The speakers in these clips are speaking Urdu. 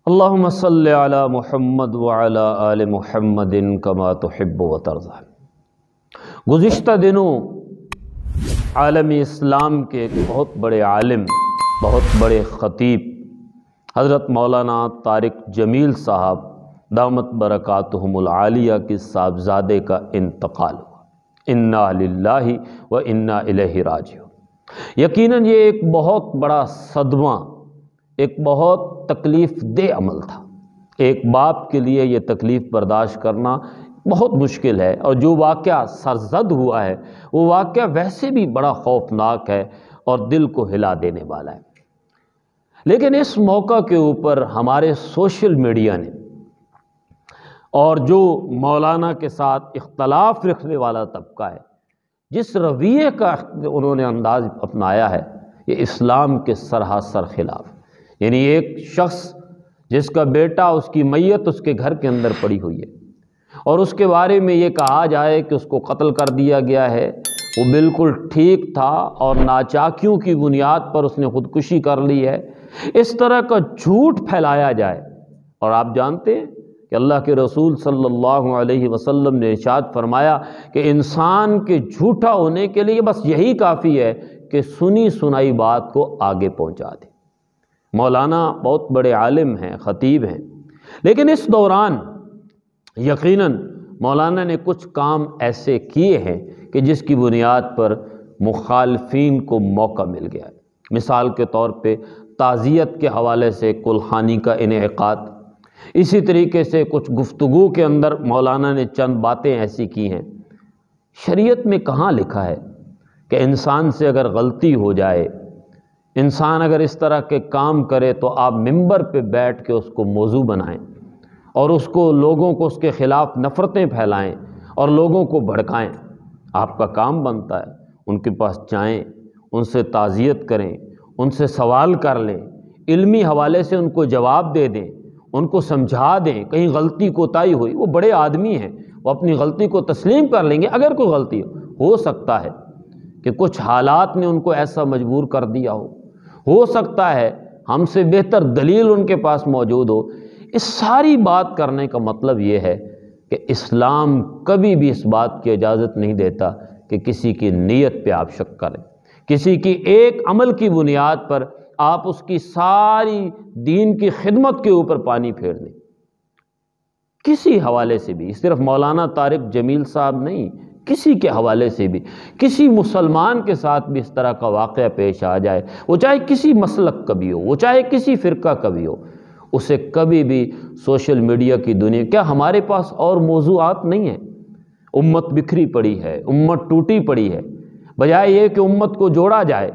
اللہم صلی علی محمد وعلی آل محمد کما تحب و ترضی۔ گزشتہ دنوں عالمی اسلام کے ایک بہت بڑے عالم، بہت بڑے خطیب حضرت مولانا طارق جمیل صاحب دامت برکاتہم العالیہ کی صاحبزادے کا انتقال ہوا۔ انا للہ و انا الیہ راجعون۔ یقیناً یہ ایک بہت بڑا صدمہ، ایک بہت تکلیف دہ عمل تھا۔ ایک باپ کے لیے یہ تکلیف برداشت کرنا بہت مشکل ہے، اور جو واقعہ سرزد ہوا ہے وہ واقعہ ویسے بھی بڑا خوفناک ہے اور دل کو ہلا دینے والا ہے۔ لیکن اس موقع کے اوپر ہمارے سوشل میڈیا نے اور جو مولانا کے ساتھ اختلاف رکھنے والا طبقہ ہے، جس رویے کا انہوں نے انداز اپنایا ہے، یہ اسلام کے سراسر خلاف۔ یعنی ایک شخص جس کا بیٹا، اس کی میت اس کے گھر کے اندر پڑی ہوئی ہے، اور اس کے بارے میں یہ کہا جائے کہ اس کو قتل کر دیا گیا ہے، وہ بالکل ٹھیک تھا اور ناچاکیوں کی بنیاد پر اس نے خودکشی کر لی ہے، اس طرح کا جھوٹ پھیلایا جائے۔ اور آپ جانتے ہیں کہ اللہ کے رسول صلی اللہ علیہ وسلم نے ارشاد فرمایا کہ انسان کے جھوٹا ہونے کے لیے بس یہی کافی ہے کہ سنی سنائی بات کو آگے پہنچا دے۔ مولانا بہت بڑے عالم ہیں، خطیب ہیں، لیکن اس دوران یقیناً مولانا نے کچھ کام ایسے کیے ہیں کہ جس کی بنیاد پر مخالفین کو موقع مل گیا ہے۔ مثال کے طور پہ تعزیت کے حوالے سے کلخانی کا انعقاد، اسی طریقے سے کچھ گفتگو کے اندر مولانا نے چند باتیں ایسی کی ہیں۔ شریعت میں کہاں لکھا ہے کہ انسان سے اگر غلطی ہو جائے، انسان اگر اس طرح کے کام کرے تو آپ ممبر پہ بیٹھ کے اس کو موضوع بنائیں اور اس کو لوگوں کو اس کے خلاف نفرتیں پھیلائیں اور لوگوں کو بھڑکائیں؟ آپ کا کام بنتا ہے ان کے پاس جائیں، ان سے تعزیت کریں، ان سے سوال کر لیں، علمی حوالے سے ان کو جواب دے دیں، ان کو سمجھا دیں۔ کہیں غلطی کوتاہی ہوئی، وہ بڑے آدمی ہیں، وہ اپنی غلطی کو تسلیم کر لیں گے۔ اگر کوئی غلطی ہو سکتا ہے کہ کچھ حالات نے ان کو ایسا مجبور کر دیا ہو سکتا ہے ہم سے بہتر دلیل ان کے پاس موجود ہو۔ اس ساری بات کرنے کا مطلب یہ ہے کہ اسلام کبھی بھی اس بات کی اجازت نہیں دیتا کہ کسی کی نیت پہ آپ شک کریں، کسی کی ایک عمل کی بنیاد پر آپ اس کی ساری دین کی خدمت کے اوپر پانی پھیر دیں۔ کسی حوالے سے بھی، صرف مولانا طارق جمیل صاحب نہیں، کسی کے حوالے سے بھی، کسی مسلمان کے ساتھ بھی اس طرح کا واقعہ پیش آ جائے، وہ چاہے کسی مسلک کا بھی ہو، وہ چاہے کسی فرقہ کا بھی ہو، اسے کبھی بھی سوشل میڈیا کی دنیا، کیا ہمارے پاس اور موضوعات نہیں ہیں؟ امت بکھری پڑی ہے، امت ٹوٹی پڑی ہے، بجائے یہ کہ امت کو جوڑا جائے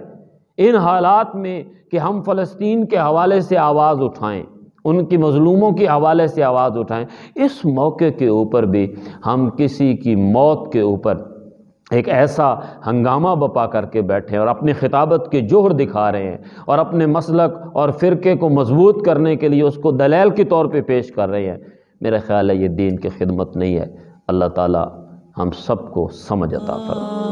ان حالات میں کہ ہم فلسطین کے حوالے سے آواز اٹھائیں، ان کی مظلوموں کے حوالے سے آواز اٹھائیں۔ اس موقع کے اوپر بھی ہم کسی کی موت کے اوپر ایک ایسا ہنگامہ بپا کر کے بیٹھے اور اپنی خطابت کے جوہر دکھا رہے ہیں اور اپنے مسلک اور فرقے کو مضبوط کرنے کے لیے اس کو دلیل کے طور پہ پیش کر رہے ہیں۔ میرا خیال ہے یہ دین کی خدمت نہیں ہے۔ اللہ تعالی ہم سب کو سمجھ عطا فرمائے۔